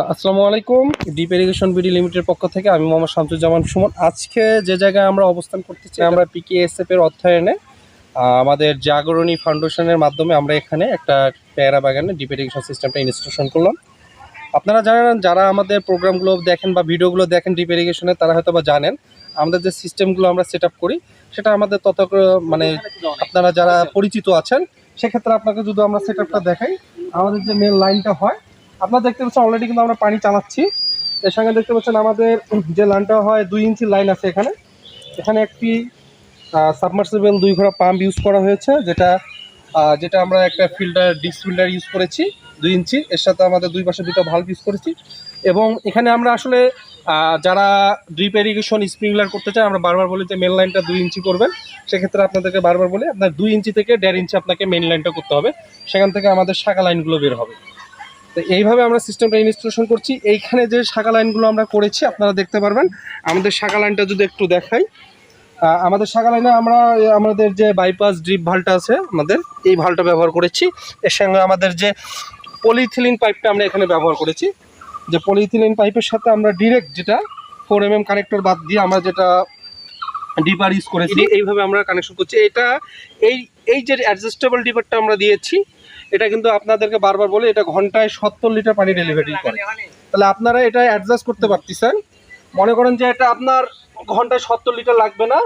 আসসালামু আলাইকুম। Deep irrigation BD limited পক্ষ থেকে আমি মোহাম্মদ শামসুজ্জামান সুমন। আজকে যে জায়গায় আমরা অবস্থান করতেছি, আমরা পিকেএসএফ এর অর্থায়নে আমাদের জাগরণী ফাউন্ডেশনের মাধ্যমে আমরা এখানে একটা পেয়ারা বাগানে ডিপ ইরিগেশন সিস্টেমটা ইনস্টলেশন করলাম। আপনারা জানেন, যারা আমাদের প্রোগ্রামগুলো দেখেন বা ভিডিওগুলো দেখেন ডিপ ইরিগেশনের, তারা হয়তো বা জানেন আমাদের যে সিস্টেমগুলো আমরা সেট আপ করি সেটা আমাদের মানে আপনারা যারা পরিচিত আছেন সেক্ষেত্রে আপনাকে যদি আমরা সেট আপটা দেখাই, আমাদের যে মেন লাইনটা হয় আপনারা দেখতে পাচ্ছেন অলরেডি কিন্তু আমরা পানি চালাচ্ছি। এর সঙ্গে দেখতে পাচ্ছেন আমাদের যে লাইনটা হয় 2 ইঞ্চি লাইন আছে। এখানে একটি সাবমার্সিবল 2 ঘোড়া পাম্প ইউজ করা হয়েছে, যেটা আমরা একটা ডিস ফিল্টার ইউজ করেছি 2 ইঞ্চি। এর সাথে আমাদের দুই পাশে দুটো ভাল্ব ইউজ করেছি। এবং এখানে আমরা আসলে যারা ড্রিপ ইরিগেশন স্প্রিংলার করতে চায়, আমরা বারবার বলি যে মেন লাইনটা 2 ইঞ্চি করবেন। সেক্ষেত্রে আপনাদেরকে বারবার বলি আপনার 2 ইঞ্চি থেকে 1.5 ইঞ্চি আপনাকে মেন লাইনটা করতে হবে, সেখান থেকে আমাদের শাখা লাইনগুলো বের হবে। তো এইভাবে আমরা সিস্টেমটা ইনস্টলেশন করছি। এইখানে যে শাখা লাইনগুলো আমরা করেছি আপনারা দেখতে পারবেন। আমাদের শাখা লাইনটা যদি একটু দেখাই, আমাদের শাখা লাইনে আমরা আমাদের যে বাইপাস ড্রিপ ভালটা আছে, আমাদের এই ভালটা ব্যবহার করেছি। এর সঙ্গে আমাদের যে পলিইথিলিন পাইপটা আমরা এখানে ব্যবহার করেছি, যে পলিইথিলিন পাইপের সাথে আমরা ডিরেক্ট যেটা 4mm কানেক্টর বাদ দিয়ে আমরা যেটা ডিপার ইউজ করেছি, এইভাবে আমরা কানেকশন করছি। এই যে অ্যাডজাস্টেবল ডিপারটা আমরা দিয়েছি, এটা কিন্তু আপনাদেরকে বারবার বলে এটা ঘন্টায় 70 লিটার পানি ডেলিভারি করে। তাহলে আপনারা এটা অ্যাডজাস্ট করতে পারতেছেন। মনে করেন যে এটা আপনার ঘন্টায় 70 লিটার লাগবে না,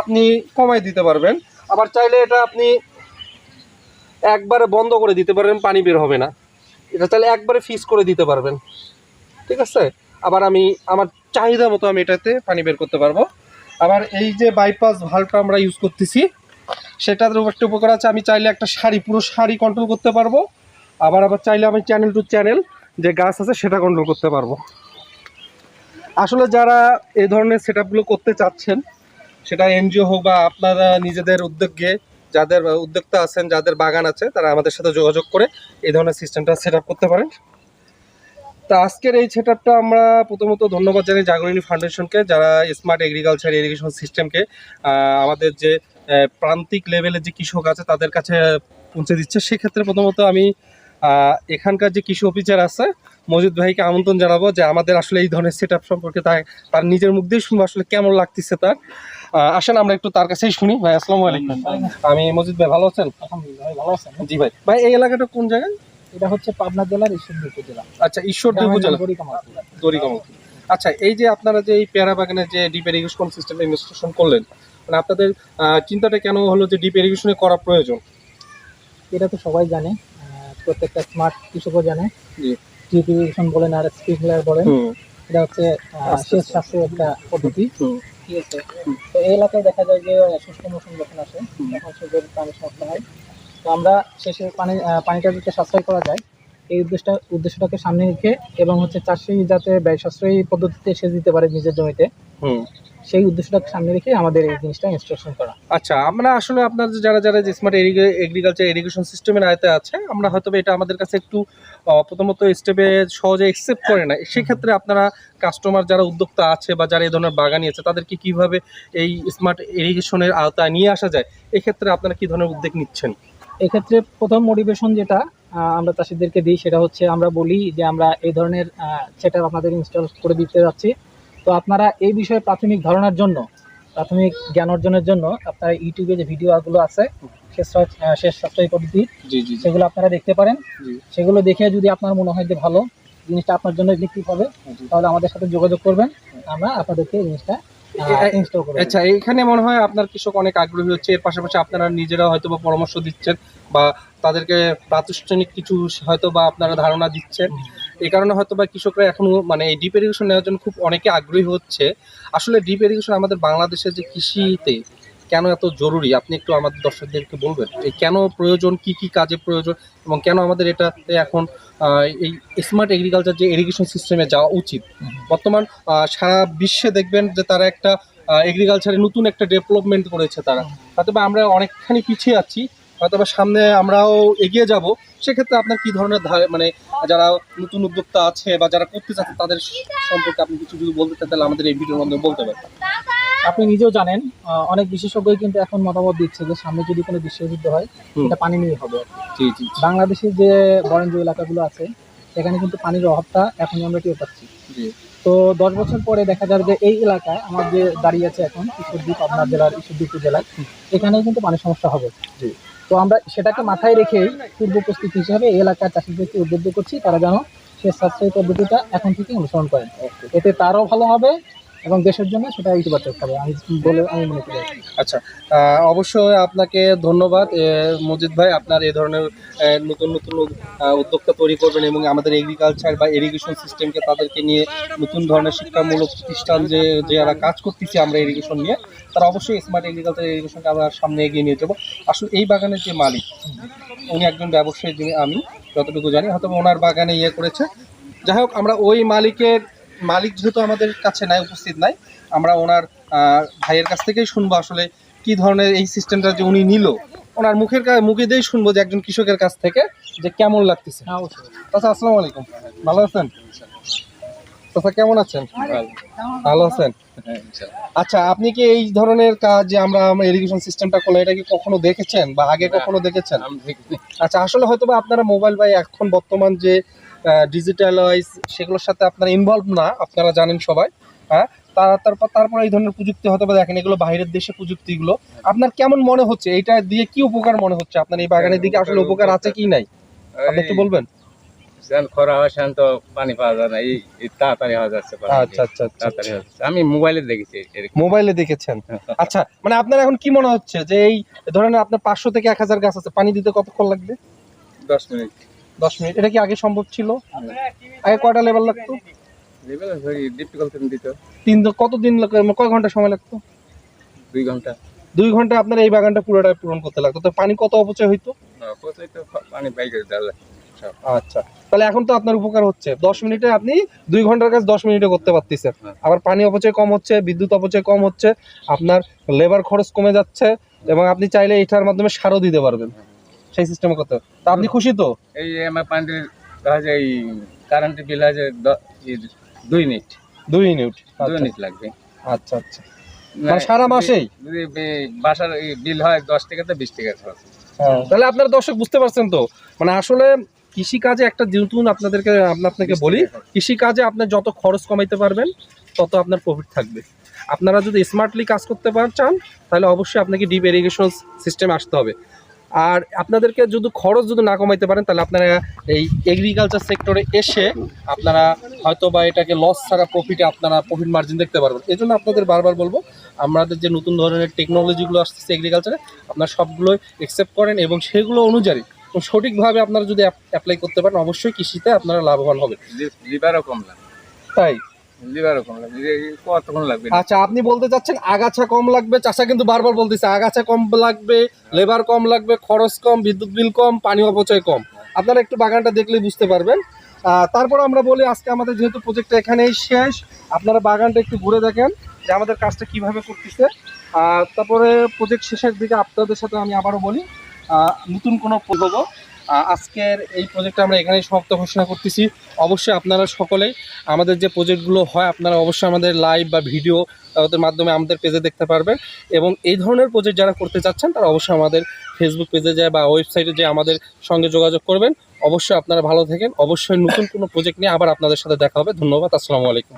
আপনি কমাই দিতে পারবেন। আবার চাইলে এটা আপনি একবারে বন্ধ করে দিতে পারবেন, পানি বের হবে না। এটা চাইলে একবারে ফিক্স করে দিতে পারবেন, ঠিক আছে। আবার আমি আমার চাহিদা মতো আমি এটাতে পানি বের করতে পারবো। আবার এই যে বাইপাস ভালভটা আমরা ইউজ করতেছি, সেটার একটা উপকার আছে, আমি চাইলে একটা পুরো সারি কন্ট্রোল করতে পারবো। আবার চাইলে আমি চ্যানেল টু চ্যানেল যে গাছ আছে সেটা কন্ট্রোল করতে পারবো। আসলে যারা এই ধরনের সেট আপগুলো করতে চাচ্ছেন, সেটা এনজিও হোক বা আপনারা নিজেদের উদ্যোগে যাদের উদ্যোক্তা আছেন, যাদের বাগান আছে, তারা আমাদের সাথে যোগাযোগ করে এই ধরনের সিস্টেমটা সেট আপ করতে পারেন। তো আজকের এই সেট আপটা আমরা প্রথমত ধন্যবাদ জানাই জাগরণী ফাউন্ডেশনকে, যারা স্মার্ট এগ্রিকালচার ইরিগেশন সিস্টেমকে আমাদের যে প্রান্তিক লেভেলের যে কৃষক আছে তাদের কাছে পৌঁছে দিচ্ছে। সেক্ষেত্রে প্রথমত আমি এখানকার যে কৃষি অফিসার আছে মজিদ ভাইকে আমন্ত্রণ জানাবো যে আমাদের আসলে এই ধরনের সেট আপ সম্পর্কে তার নিজের মুখ দিয়ে শুনবো আসলে কেমন লাগতেছে তার। আসেন আমরা একটু তার কাছেই শুনি। ভাই আসসালামু আলাইকুম। আমি মজিদ ভাই, ভালো আছেন? আলহামদুলিল্লাহ, ভালো আছেন? জি ভাই। ভাই এই এলাকাটা কোন জায়গায়? এটা হচ্ছে পাবনা জেলার ঈশ্বরদী উপজেলা। আচ্ছা, ঈশ্বরদী উপজেলা, দড়িকামাল। আচ্ছা, এই যে আপনারা যে এই পেয়ারা বাগানে যে ডিপ ইরিগেশন সিস্টেমটা ইনস্টলেশন করলেন, মানে আপনাদের চিন্তাটা কেন হলো যে ডিপ ইরিগেশনে করা প্রয়োজন? এটা তো সবাই জানে, প্রত্যেকটা স্মার্ট কৃষকও জানে। ডিপ ইরিগেশন বলেন আর স্প্রিংলার বলেন, এটা হচ্ছে সেচ সাশ্রয়ী একটা পদ্ধতি। ঠিক আছে, তো এই এলাকায় দেখা যায় যে শুষ্ক মৌসুম যখন আসে তখন সেচের পানি সমস্যা হয়। তো আমরা শেষের পানিটা যাতে সাশ্রয় করা যায়, এই উদ্দেশ্যটাকে সামনে রেখে এবং হচ্ছে চাষি যাতে ব্যয় সাশ্রয়ী পদ্ধতিতে সেচ দিতে পারে নিজের জমিতে, সেই উদ্দেশ্যটাকে সামনে রেখে আমাদের এই জিনিসটা ইনস্টলেশন করা। আচ্ছা, আমরা আসলে আপনার যারা যে স্মার্ট এগ্রিকালচার ইরিগেশন সিস্টেমের আয়তায় আছে, আমরা হয়তো এটা আমাদের কাছে একটু প্রথমত স্টেপে সহজে অ্যাকসেপ্ট করে না। সেক্ষেত্রে আপনারা কাস্টমার যারা উদ্যোক্তা আছে বা যারা এই ধরনের বাগানি আছে তাদেরকে কিভাবে এই স্মার্ট ইরিগেশনের আওতায় নিয়ে আসা যায়, এক্ষেত্রে আপনারা কি ধরনের উদ্যোগ নিচ্ছেন? এক্ষেত্রে প্রথম মোটিভেশন যেটা আমরা চাষিদেরকে দিই সেটা হচ্ছে আমরা বলি যে আমরা এই ধরনের সেটআপ আপনাদের ইনস্টল করে দিতে যাচ্ছি। তো আপনারা এই বিষয়ে প্রাথমিক ধারণার জন্য, প্রাথমিক জ্ঞান অর্জনের জন্য আপনারা ইউটিউবে যে ভিডিওগুলো আছে সেচ সাশ্রয়ী পদ্ধতি, সেগুলো আপনারা দেখতে পারেন। সেগুলো দেখে যদি আপনার মনে হয় যে ভালো জিনিসটা আপনার জন্য ইফেক্টিভ হবে, তাহলে আমাদের সাথে যোগাযোগ করবেন, আমরা আপনাদেরকে এই জিনিসটা ইনস্টল করব। আচ্ছা, এখানে মনে হয় আপনার কৃষক অনেক আগ্রহী হচ্ছে। এর পাশাপাশি আপনারা নিজেরা হয়তো বা পরামর্শ দিচ্ছেন বা তাদেরকে প্রাতিষ্ঠানিক কিছু হয়তো বা আপনারা ধারণা দিচ্ছেন। এই কারণে হয়তো বা কৃষকরা এখনো মানে এই ডিপ ইরিগেশন নেওয়ার জন্য খুব অনেকে আগ্রহী হচ্ছে। আসলে ডিপ ইরিগেশন আমাদের বাংলাদেশের যে কৃষিতে কেন এত জরুরি, আপনি একটু আমাদের দর্শকদেরকে বলবেন এই কেন প্রয়োজন, কি কি কাজে প্রয়োজন, এবং কেন আমাদের এটাতে এখন এই স্মার্ট এগ্রিকালচার যে ইরিগেশন সিস্টেমে যাওয়া উচিত। বর্তমান সারা বিশ্বে দেখবেন যে তারা একটা এগ্রিকালচারে নতুন একটা ডেভেলপমেন্ট করেছে তারা, হয়তো বা আমরা অনেকখানি পিছিয়ে আছি, হয়তো বা সামনে আমরাও এগিয়ে যাব। সেক্ষেত্রে আপনার কি ধরনের মানে যারা নতুন উদ্যোক্তা আছে বা যারা করতে চাচ্ছে তাদের সম্পর্কে আপনি কিছু যদি বলতে চান তাহলে আমাদের এই ভিডিওর মাধ্যমে বলতে পারেন। আপনি নিজেও জানেন অনেক বিশেষজ্ঞই কিন্তু এখন মতামত দিচ্ছে যে সামনে যদি কোনো বিশ্বযুদ্ধ হয় এটা পানি নিয়ে হবে। বাংলাদেশের যে বরেন্দ্র এলাকাগুলো আছে এখানে কিন্তু পানির অভাবটা এখন আমরা টের পাচ্ছি। জি। তো 10 বছর পরে দেখা যাবে যে এই এলাকায় আমার যে দাঁড়িয়ে আছে এখন ঈশ্বরদী, পাবনা জেলার ঈশ্বরদী উপজেলায়, এখানেও কিন্তু পানির সমস্যা হবে। জি। তো আমরা সেটাকে মাথায় রেখেই পূর্ব প্রস্তুতি হিসাবে এই এলাকার চাষিদেরকে উদ্বুদ্ধ করছি, তারা যেন সেচ সাশ্রয়ী পদ্ধতিটা এখন থেকে অনুসরণ করেন। এতে তারও ভালো হবে এবং দেশের জন্য সেটা ইতিবাচক হবে আমি মনে করি। আচ্ছা, অবশ্যই আপনাকে ধন্যবাদ মজিদ ভাই। আপনার এই ধরনের নতুন নতুন উদ্যোক্তা তৈরি করবেন এবং আমাদের এগ্রিকালচার বা ইরিগেশন সিস্টেমকে তাদেরকে নিয়ে নতুন ধরনের শিক্ষামূলক প্রতিষ্ঠান যে যারা কাজ করতেছি আমরা ইরিগেশন নিয়ে, তারা অবশ্যই স্মার্ট এগ্রিকালচার ইরিগেশনকে আমরা সামনে এগিয়ে নিয়ে যাবো। আসলে এই বাগানের যে মালিক, উনি একজন ব্যবসায়ী, যিনি আমি যতটুকু জানি হয়তো ওনার বাগানে ইয়ে করেছে। যাই হোক, আমরা ওই মালিক যেহেতু আমাদের কাছে নাই, উপস্থিত নাই, আমরা ওনার ভাইয়ের কাছ থেকেই শুনবো আসলে কি ধরনের এই সিস্টেমটা যে উনি নিল, ওনার মুখে দিয়েই শুনবো যে একজন কৃষকের কাছ থেকে যে কেমন লাগতেছে। আচ্ছা, আসসালামু আলাইকুম, ভালো আছেন? আচ্ছা, কেমন আছেন? ভালো আছেন? আচ্ছা, আপনি কি এই ধরনের কাজ যে আমরা ইরিগেশন সিস্টেমটা করলাম, এটা কি কখনো দেখেছেন বা আগে কখনো দেখেছেন? আচ্ছা, আসলে হয়তো বা আপনারা মোবাইল বা এখন বর্তমান যে ডিজিটালাইজ সেগুলোর সাথে আপনারা ইনভলভ না, আপনারা জানেন সবাই। হ্যাঁ, তারপর এই ধরনের প্রযুক্তি হয়তো বা দেখেন, এগুলো বাইরের দেশে প্রযুক্তিগুলো। আপনার কেমন মনে হচ্ছে, এইটা দিয়ে কি উপকার মনে হচ্ছে আপনার এই বাগানের দিকে? আসলে উপকার আছে কি নাই আপনি একটু বলবেন? খরা হয় সেখানে তো পানি পাওয়া যায় না, এই তাড়াতাড়ি হওয়া যাচ্ছে। আচ্ছা আচ্ছা আচ্ছা, তাড়াতাড়ি হয়ে যাচ্ছে। আমি মোবাইলে দেখেছি এরকম। মোবাইলে দেখেছেন? আচ্ছা, মানে আপনার এখন কি মনে হচ্ছে যে এই ধরেন আপনার 500 থেকে 1000 গাছ আছে, পানি দিতে কতক্ষণ লাগবে? 10 মিনিট। 10 মিনিট। এটা কি আগে সম্ভব ছিল? আগে কয়টা লেবার লাগতো? লেভেল ভেরি ডিফিকাল্ট দিত। কতদিন কয় ঘন্টা সময় লাগতো? 2 ঘন্টা। 2 ঘন্টা আপনার এই বাগানটা পুরোটা পূরণ করতে লাগতো। তো পানি কত অপচয় হইতো? কোথায় তো পানি বাইকে দেওয়া। আচ্ছা, তাহলে এখন তো আপনার উপকার হচ্ছে। 10 মিনিটে আপনি 2 ঘন্টার কাজ 10 মিনিটে করতে পারতেছেন। আবার পানি অপচয় কম হচ্ছে, বিদ্যুৎ অপচয় কম হচ্ছে, আপনার লেবার খরচ কমে যাচ্ছে এবং আপনি চাইলে এটার মাধ্যমে সারও দিতে পারবেন সেই সিস্টেমে করতে। তা আপনি খুশি তো? এই আমার পানির দেখা যায় এই কারেন্টের বিল আছে 2 ইউনিট। 2 ইউনিট। 2 ইউনিট লাগবে। আচ্ছা আচ্ছা, মানে সারা মাসেই যদি বাসার বিল হয় 10 টাকা তো 20 টাকা খরচ। তাহলে আপনার দর্শক বুঝতে পারছেন তো, মানে আসলে কৃষিকাজে একটা নতুন আপনাকে বলি, কৃষিকাজে আপনার যত খরচ কমাইতে পারবেন তত আপনার প্রফিট থাকবে। আপনারা যদি স্মার্টলি কাজ করতে চান তাহলে অবশ্যই আপনাকে ডিপ ইরিগেশন সিস্টেমে আসতে হবে। আর আপনাদেরকে যদি খরচ না কমাইতে পারেন তাহলে আপনারা এই এগ্রিকালচার সেক্টরে এসে আপনারা হয়তো বা এটাকে লস ছাড়া আপনারা প্রফিট মার্জিন দেখতে পারবেন। এই জন্য আপনাদের বারবার বলবো, আমাদের যে নতুন ধরনের টেকনোলজিগুলো আসতেছে এগ্রিকালচারে, আপনারা সবগুলোই অ্যাকসেপ্ট করেন এবং সেগুলো অনুযায়ী সঠিকভাবে আপনারা যদি অ্যাপ্লাই করতে পারেন অবশ্যই কৃষিতে আপনারা লাভবান হবে। লিভারও কম লাগবে। তাই? লিভারও কম লাগবে। কতক্ষণ লাগবে? আচ্ছা, আপনি বলতে চাচ্ছেন আগাছা কম লাগবে। চাষা কিন্তু বারবার বলতেছে আগাছা কম লাগবে, লেবার কম লাগবে, খরচ কম, বিদ্যুৎ বিল কম, পানি অপচয় কম। আপনারা একটু বাগানটা দেখলেই বুঝতে পারবেন। তারপর আমরা বলি আজকে আমাদের যেহেতু প্রজেক্টটা এখানেই শেষ, আপনারা বাগানটা একটু ঘুরে দেখেন যে আমাদের কাজটা কিভাবে করতেছে। তারপরে প্রজেক্ট শেষের দিকে আপনাদের সাথে আমি আবারও বলি নতুন কোনো হবো। আজকের এই প্রজেক্টটা আমরা এখানেই সমাপ্ত ঘোষণা করতেছি। অবশ্যই আপনারা সকলেই আমাদের যে প্রজেক্টগুলো হয় আপনারা অবশ্যই আমাদের লাইভ বা ভিডিও ওদের মাধ্যমে আমাদের পেজে দেখতে পারবেন এবং এই ধরনের প্রজেক্ট যারা করতে চাচ্ছেন তারা অবশ্যই আমাদের ফেসবুক পেজে যায় বা ওয়েবসাইটে যে আমাদের সঙ্গে যোগাযোগ করবেন। অবশ্যই আপনারা ভালো থাকেন। অবশ্যই নতুন কোনো প্রজেক্ট নিয়ে আবার আপনাদের সাথে দেখা হবে। ধন্যবাদ। আসসালামু আলাইকুম।